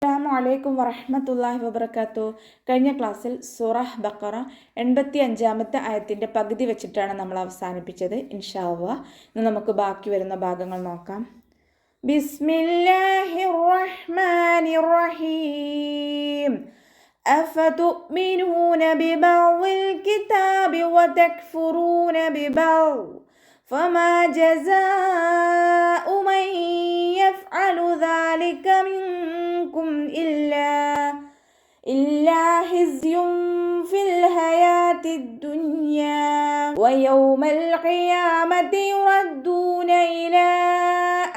അസ്സലാമു വറഹ്മത്തുള്ളാഹി വബറകാതുഹു. കഴിഞ്ഞ ക്ലാസ്സിൽ സൂറഹ് ബഖറ 85-ാമത്തെ ആയത്തിൻ്റെ പകുതി വെച്ചിട്ടാണ് നമ്മൾ അവസാനിപ്പിച്ചത്. ഇൻഷാ അല്ലാഹ് ഇന്ന് നമുക്ക് ബാക്കി വരുന്ന ഭാഗങ്ങൾ നോക്കാം. ബിസ്മില്ലാഹിർ റഹ്മാനിർ റഹീം. അഫതുഅ്മിനൂന ബിബഅദിൽ കിതാബി വതക്ഫുറൂന ബിബഅദ് ഫമാ ജസാഉ മൻ യഫ്അലു ذلك منكم إلا خزي في الحياة الدنيا ويوم القيامة يردون إلى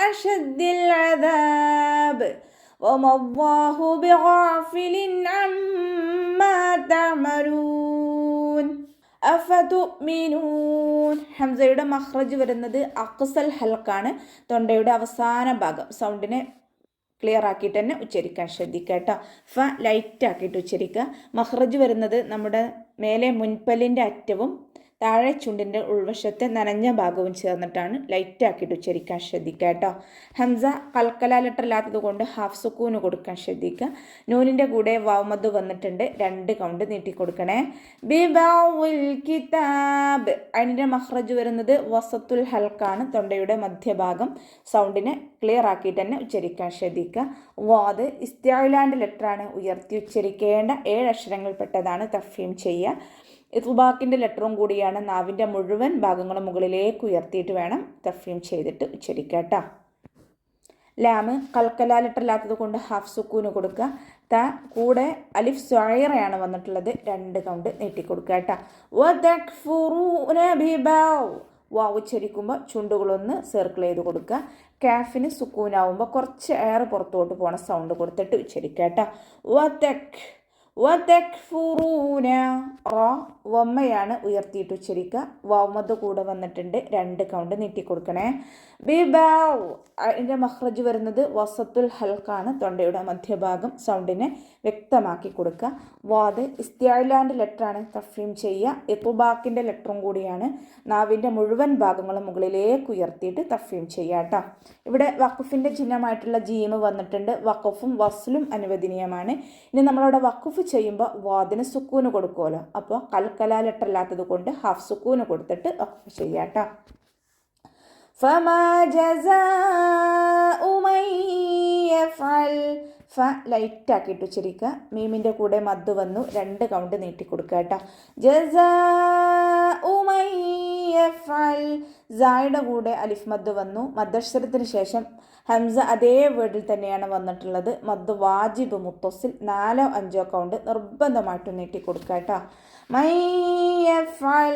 أشد العذاب وما الله بغافل عما تعملون. അഫതുഅ്മിനൂൻ ഹംസയുടെ മഖ്റജ് വരുന്നത് അഖ്സൽ ഹൽക്കാണ്. തൊണ്ടയുടെ അവസാന ഭാഗം സൗണ്ടിനെ ക്ലിയർ ആക്കിയിട്ട് തന്നെ ഉച്ചരിക്കാൻ ശ്രദ്ധിക്കുക കേട്ടോ. ഫ ലൈറ്റ് ആക്കിയിട്ട് ഉച്ചരിക്കുക. മഖ്റജ് വരുന്നത് നമ്മുടെ മേലെ മുൻപല്ലിൻ്റെ അറ്റവും താഴെ ചുണ്ടിൻ്റെ ഉൾവശത്തെ നനഞ്ഞ ഭാഗവും ചേർന്നിട്ടാണ് ലൈറ്റ് ആക്കിയിട്ട് ഉച്ചരിക്കാൻ ശ്രദ്ധിക്കുക കേട്ടോ. ഹംസ കൽക്കല ലെറ്റർ ഇല്ലാത്തത് കൊണ്ട് ഹാഫ് സുക്കൂന് കൊടുക്കാൻ ശ്രദ്ധിക്കുക. നൂനിൻ്റെ കൂടെ വാവ്മദ് വന്നിട്ടുണ്ട്, 2 കൗണ്ട് നീട്ടിക്കൊടുക്കണേ. ബിബഅദിൽ കിതാബ് അതിൻ്റെ മഖ്റജ് വരുന്നത് വസത്തുൽ ഹൽക്കാണ്. തൊണ്ടയുടെ മധ്യഭാഗം സൗണ്ടിനെ ക്ലിയർ ആക്കിയിട്ട് തന്നെ ഉച്ചരിക്കാൻ ശ്രദ്ധിക്കുക. വാദ് ഇസ്തിഅലാൻ്റെ ലെറ്ററാണ്, ഉയർത്തി ഉച്ചരിക്കേണ്ട 7 അക്ഷരങ്ങളിൽപ്പെട്ടതാണ്. തഫ്ഹീം ചെയ്യുക. ഇത്ബാക്കിൻ്റെ ലെറ്ററും കൂടിയാണ്. നാവിൻ്റെ മുഴുവൻ ഭാഗങ്ങളും മുകളിലേക്ക് ഉയർത്തിയിട്ട് വേണം തഫ്ഹീം ചെയ്തിട്ട് ഉച്ചരിക്കുക കേട്ടോ. ലാമ് കൽക്കല ലെറ്റർ ഇല്ലാത്തത് കൊണ്ട് ഹാഫ് സുക്കൂന് കൊടുക്കുക. ത കൂടെ അലിഫ് സ്വൈറയാണ് വന്നിട്ടുള്ളത്, 2 കൗണ്ട് നീട്ടിക്കൊടുക്കുക കേട്ടോ. വതക്ഫുറൂന ബിബഅദ് വാവ് ഉച്ചരിക്കുമ്പോൾ ചുണ്ടുകളൊന്ന് സർക്കിൾ ചെയ്ത് കൊടുക്കുക. കാഫിന് സുക്കൂനാവുമ്പോൾ കുറച്ച് എയർ പുറത്തോട്ട് പോണ സൗണ്ട് കൊടുത്തിട്ട് ഉച്ചരിക്കുക കേട്ടോ. വതക്ഫുറൂന വമ്മയാണ് ഉയർത്തിയിട്ട് ഉച്ചരിക്കുക. വാവ്മദ് കൂടെ വന്നിട്ടുണ്ട്, 2 കൗണ്ട് നീട്ടിക്കൊടുക്കണേ. ബിബഅദ് അതിൻ്റെ മഖ്റജ് വരുന്നത് വസത്തുൽ ഹൽക്കാണ്. തൊണ്ടയുടെ മധ്യഭാഗം സൗണ്ടിനെ വ്യക്തമാക്കി കൊടുക്കുക. വാദ് ഇസ്തിഅലാൻ്റെ ലെറ്ററാണ്, തഫ്ഹീം ചെയ്യുക. ഇത്ബാക്കിൻ്റെ ലെറ്ററും കൂടിയാണ്. നാവിൻ്റെ മുഴുവൻ ഭാഗങ്ങളും മുകളിലേക്ക് ഉയർത്തിയിട്ട് തഫ്ഹീം ചെയ്യുക കേട്ടോ. ഇവിടെ വഖഫിൻ്റെ ചിഹ്നമായിട്ടുള്ള ജീമ് വന്നിട്ടുണ്ട്. വഖഫും വസ്ലും അനുവദനീയമാണ്. ഇനി നമ്മളവിടെ വഖഫ് ചെയ്യുമ്പോൾ വാദിന് സുക്കൂന് കൊടുക്കുമല്ലോ, അപ്പോൾ കൽക്കല ലെറ്റർ ഇല്ലാത്തത് കൊണ്ട് ഹാഫ് സുക്കൂന് കൊടുത്തിട്ട് വഖഫ് ചെയ്യുക കേട്ടോ. ഫമാ ജസാഉ മൻ യഫ്അൽ ഫ ലൈറ്റ് ആക്കിയിട്ട് ഉച്ചരിക്കുക. മീമിൻ്റെ കൂടെ മദ് വന്നു, 2 കൗണ്ട് നീട്ടിക്കൊടുക്കുക കേട്ടോ. ജസാഉ മൻ യഫ്അൽ സായുടെ കൂടെ അലിഫ് മദ് വന്നു. മദ്ദക്ഷരത്തിന് ശേഷം ഹംസ അതേ വേർഡിൽ തന്നെയാണ് വന്നിട്ടുള്ളത്. മദ് വാജിബ് മുത്തസിൽ 4-5 കൗണ്ട് നിർബന്ധമായിട്ടും നീട്ടിക്കൊടുക്കുക കേട്ടോ. മൻ യഫ്അൽ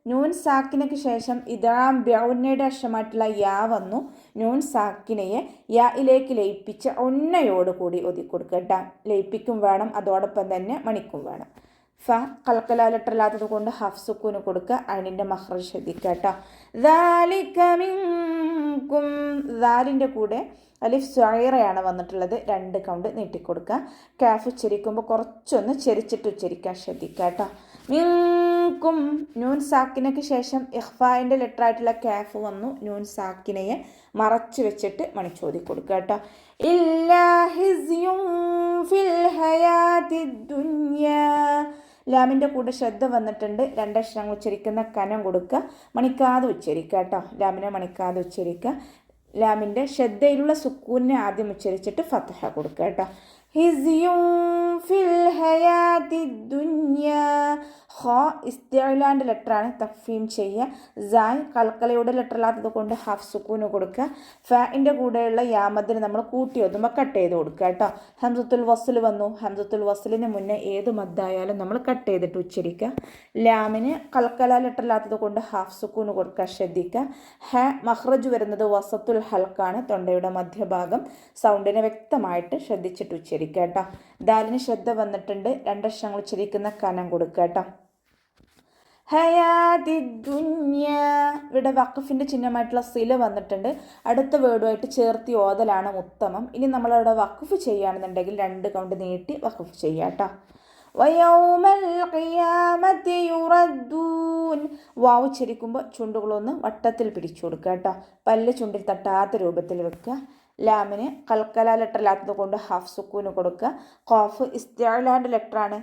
നൂൻ സാക്കിനയ്ക്ക് ശേഷം ഇദ്ഗാം ബിഉന്നയുടെ അക്ഷരമായിട്ടുള്ള യാ വന്നു. നൂൻ സാക്കിനയെ യായിലേക്ക് ലയിപ്പിച്ച് ഉന്നയോട് കൂടി ഒതുക്കിക്കൊടുക്കുക കേട്ടോ. ലയിപ്പിക്കും വേണം, അതോടൊപ്പം തന്നെ മണിക്കും വേണം. ഫ കൽക്കല ലെറ്റർ ഇല്ലാത്തത് കൊണ്ട് ഹാഫ് സുക്കൂന് കൊടുക്കുക. അതിൻ്റെ മഖ്റജ് ശ്രദ്ധിക്കുക കേട്ടോ. ദാലിക മിൻകും ദാലിൻ്റെ കൂടെ അലിഫ് സ്വൈറയാണ് വന്നിട്ടുള്ളത്, 2 കൗണ്ട് നീട്ടിക്കൊടുക്കുക. കാഫ് ഉച്ചരിക്കുമ്പോൾ കുറച്ചൊന്ന് ചെരിച്ചിട്ട് ഉച്ചരിക്കാൻ ശ്രദ്ധിക്കുക കേട്ടോ. മിൻകും നൂൻ സാക്കിനയ്ക്ക് ശേഷം ഇഖ്ഫായിൻ്റെ ലെറ്ററായിട്ടുള്ള കാഫ് വന്നു. നൂൻ സാക്കിനയെ മറച്ചു വെച്ചിട്ട് മണിച്ചോതി കൊടുക്കുക കേട്ടോ. ഇല്ലാ ഖിസ്യും ഫിൽ ഹയാത്തിദ് ദുനിയാ ലാമിൻ്റെ കൂടെ ശ്രദ്ധ വന്നിട്ടുണ്ട്. 2 അക്ഷരങ്ങൾ ഉച്ചരിക്കുന്ന കനം കൊടുക്കുക, മണിക്കാതെ ഉച്ചരിക്കുക കേട്ടോ. ലാമിനെ മണിക്കാതെ ഉച്ചരിക്കുക. ലാമിൻ്റെ ശ്രദ്ധയിലുള്ള സുക്കൂനെ ആദ്യം ഉച്ചരിച്ചിട്ട് ഫത്ഹ കൊടുക്കുക കേട്ടോ. ഹിസ്യും ഫിൽ ഹയാത്തിദ് ദുനിയാ ഖ ഇസ്തിഅലാൻ്റെ ലെറ്ററാണ്, തഫ്ഹീം ചെയ്യുക. സായ് കൽക്കലയുടെ ലെറ്റർ ഇല്ലാത്തത് കൊണ്ട് ഹാഫ് സുക്കൂന് കൊടുക്കുക. ഫാഇൻ്റെ കൂടെയുള്ള യാമദിന് നമ്മൾ കൂട്ടി ഒതുമ്പോൾ കട്ട് ചെയ്ത് കൊടുക്കുക കേട്ടോ. ഹംസത്തുൽ വസ്ൽ വന്നു. ഹംസത്തുൽ വസ്ലിന് മുന്നേ ഏത് മദ്ദായാലും നമ്മൾ കട്ട് ചെയ്തിട്ട് ഉച്ചരിക്കുക. ലാമിന് കൽക്കല ലെറ്റർ ഇല്ലാത്തത് കൊണ്ട് ഹാഫ് സുക്കൂന് കൊടുക്കുക, ശ്രദ്ധിക്കുക. ഹ മഖ്റജ് വരുന്നത് വസത്തുൽ ഹൽക്കാണ്. തൊണ്ടയുടെ മധ്യഭാഗം സൗണ്ടിനെ വ്യക്തമായിട്ട് ശ്രദ്ധിച്ചിട്ട് ഉച്ചരിക്കുക കേട്ടോ. ദാലിന് ശ്രദ്ധ വന്നിട്ടുണ്ട്. 2 അക്ഷരങ്ങൾ ഉച്ചരിക്കുന്ന കനം കൊടുക്കുക കേട്ടോ. ഹയാത്തിദ് ദുനിയാ ഇവിടെ വഖഫിൻ്റെ ചിഹ്നമായിട്ടുള്ള സില വന്നിട്ടുണ്ട്. അടുത്ത വേർഡുമായിട്ട് ചേർത്തി ഓതലാണ് ഉത്തമം. ഇനി നമ്മളവിടെ വഖഫ് ചെയ്യുകയാണെന്നുണ്ടെങ്കിൽ 2 കൗണ്ട് നീട്ടി വഖഫ് ചെയ്യുക കേട്ടോ. വയൗമൽ ഖിയാമത്തി യുറദ്ദൂൻ വാവ് ഉച്ചരിക്കുമ്പോൾ ചുണ്ടുകളൊന്ന് വട്ടത്തിൽ പിടിച്ചു കൊടുക്കുക കേട്ടോ. പല്ല് ചുണ്ടിൽ തട്ടാത്ത രൂപത്തിൽ വെക്കുക. ലാമിന് കൽക്കല ലെറ്റർ ഇല്ലാത്തത് കൊണ്ട് ഹാഫ് സുക്കൂന് കൊടുക്കുക. ഖാഫ് ഇസ്തിഅലാൻ്റെ ലെറ്ററാണ്,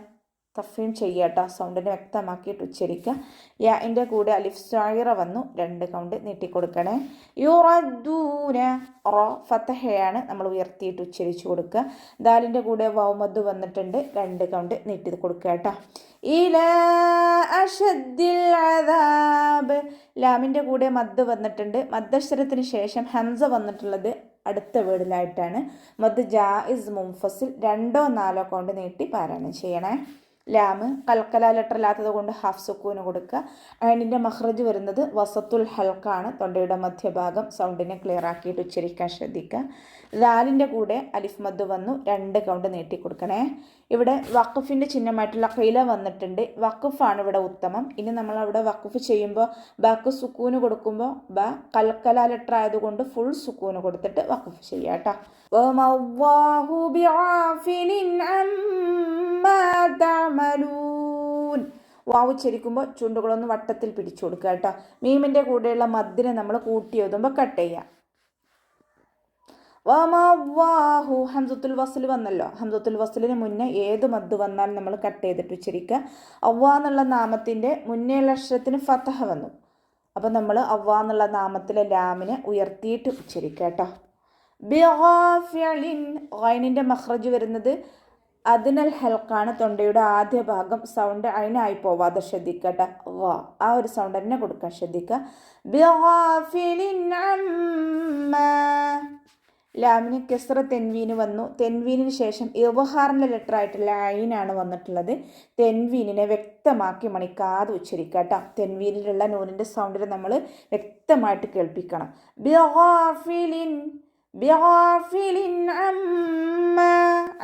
തഫീം ചെയ്യുക കേട്ടോ. സൗണ്ടിനെ വ്യക്തമാക്കിയിട്ട് ഉച്ചരിക്കുക. യാൻ്റെ കൂടെ അലിഫ് സായിറ വന്നു, 2 കൗണ്ട് നീട്ടിക്കൊടുക്കണേ. യുറദ്ദൂന റോ ഫതഹയാണ്, നമ്മൾ ഉയർത്തിയിട്ട് ഉച്ചരിച്ചു കൊടുക്കുക. ദാലിൻ്റെ കൂടെ വൗമദ് വന്നിട്ടുണ്ട്, 2 കൗണ്ട് നീട്ടി കൊടുക്കുക കേട്ടോ. ഇലാ അശദ്ദിൽ അദാബ് ലാമിൻ്റെ കൂടെ മദ് വന്നിട്ടുണ്ട്. മദ്ദക്ഷരത്തിന് ശേഷം ഹംസ വന്നിട്ടുള്ളത് അടുത്ത വേർഡിലായിട്ടാണ്. മദ് ജായിസ് മുൻഫസിൽ 2 4 കൗണ്ട് നീട്ടി പാരായണം ചെയ്യണേ. ലാമ് കൽക്കല ലെറ്റർ ഇല്ലാത്തത് കൊണ്ട് ഹാഫ് സുക്കൂന് കൊടുക്കുക. അതിൻ്റെ മഖ്റജ് വരുന്നത് വസത്തുൽ ഹൽക്കാണ്, തൊണ്ടയുടെ മധ്യഭാഗം. സൗണ്ടിനെ ക്ലിയർ ആക്കിയിട്ട് ഉച്ചരിക്കാൻ ശ്രദ്ധിക്കുക. ദാലിൻ്റെ കൂടെ അലിഫ് മദ് വന്നു, 2 കൗണ്ട് നീട്ടി കൊടുക്കണേ. ഇവിടെ വഖഫിൻ്റെ ചിഹ്നമായിട്ടുള്ള ഖൈല വന്നിട്ടുണ്ട്. വഖഫാണ് ഇവിടെ ഉത്തമം. ഇനി നമ്മൾ അവിടെ വഖഫ് ചെയ്യുമ്പോൾ ബാക്ക് സുക്കൂന് കൊടുക്കുമ്പോൾ കൽക്കല ലെറ്റർ ആയതുകൊണ്ട് ഫുൾ സുക്കൂന് കൊടുത്തിട്ട് വഖഫ് ചെയ്യുക കേട്ടോ. വാവ് ഉച്ചരിക്കുമ്പോൾ ചുണ്ടുകളൊന്ന് വട്ടത്തിൽ പിടിച്ചു കൊടുക്കുക കേട്ടോ. മീമിൻ്റെ കൂടെയുള്ള മദ്ദിനെ നമ്മൾ കൂട്ടി എഴുതുമ്പോൾ കട്ട് ചെയ്യുക. വമവാഹു ഹംസത്തുൽ വസ്ൽ വന്നല്ലോ. ഹംസത്തുൽ വസ്ലിന് മുന്നേ ഏത് മദ് വന്നാലും നമ്മൾ കട്ട് ചെയ്തിട്ട് ഉച്ചരിക്കുക. അവ്വ എന്നുള്ള നാമത്തിൻ്റെ മുന്നേയുള്ള അക്ഷരത്തിന് ഫതഹ വന്നു. അപ്പം നമ്മൾ അവ്വ എന്നുള്ള നാമത്തിലെ ലാമിനെ ഉയർത്തിയിട്ട് ഉച്ചരിക്കുക കേട്ടോ. ബിഗാഫിലിൻ ഗൈനിൻ്റെ മഖ്റജ് വരുന്നത് അദ്നൽ ഹൽക്കാണ്, തൊണ്ടയുടെ ആദ്യ ഭാഗം. സൗണ്ട് അതിനായി പോവാതെ ശ്രദ്ധിക്കട്ടെ. ആ ഒരു സൗണ്ട് തന്നെ കൊടുക്കാൻ ശ്രദ്ധിക്കുക. ബിഗാഫിലിൻ അമ്മാ ലാമിന് കെസ്റ തെൻവീന് വന്നു. തെൻവീനിന് ശേഷം ഇവഹാറിൻ്റെ ലെറ്റർ ആയിട്ടുള്ള ഐനാണ് വന്നിട്ടുള്ളത്. തെൻവീനിനെ വ്യക്തമാക്കി മണിക്കാതെ ഉച്ചരിക്കുക കേട്ടോ. തെൻവീനിലുള്ള നൂനിൻ്റെ സൗണ്ടിൽ നമ്മൾ വ്യക്തമായിട്ട് കേൾപ്പിക്കണം. ബിഗാഫിലിൻ ബിഗാഫിലിൻ അമ്മാ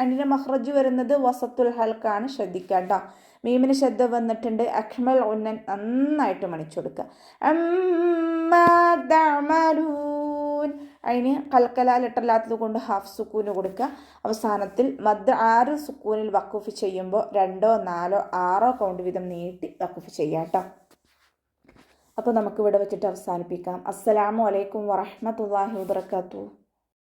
അതിൻ്റെ മഖ്റജ് വരുന്നത് വസത്തുൽ ഹൽക്കാണ്, ശ്രദ്ധിക്കുക കേട്ടോ. മീമിന് ശബ്ദ വന്നിട്ടുണ്ട്. അഖ്മൽ ഉന്നൻ നന്നായിട്ട് മണിച്ചു കൊടുക്കുക. അമ്മാ തഅമലൂൻ അതിന് കൽക്കല ലെറ്റർ ഇല്ലാത്തത് കൊണ്ട് ഹാഫ് സുക്കൂന് കൊടുക്കുക. അവസാനത്തിൽ മദ് 6 സുക്കൂനിൽ വഖഫ് ചെയ്യുമ്പോൾ 2 4 6 കൗണ്ട് വീതം നീട്ടി വഖഫ് ചെയ്യാം കേട്ടോ. അപ്പോൾ നമുക്ക് ഇവിടെ വെച്ചിട്ട് അവസാനിപ്പിക്കാം. അസ്സലാമു അലൈക്കും വറഹ്മത്തുള്ളാഹി വബറകാതുഹു.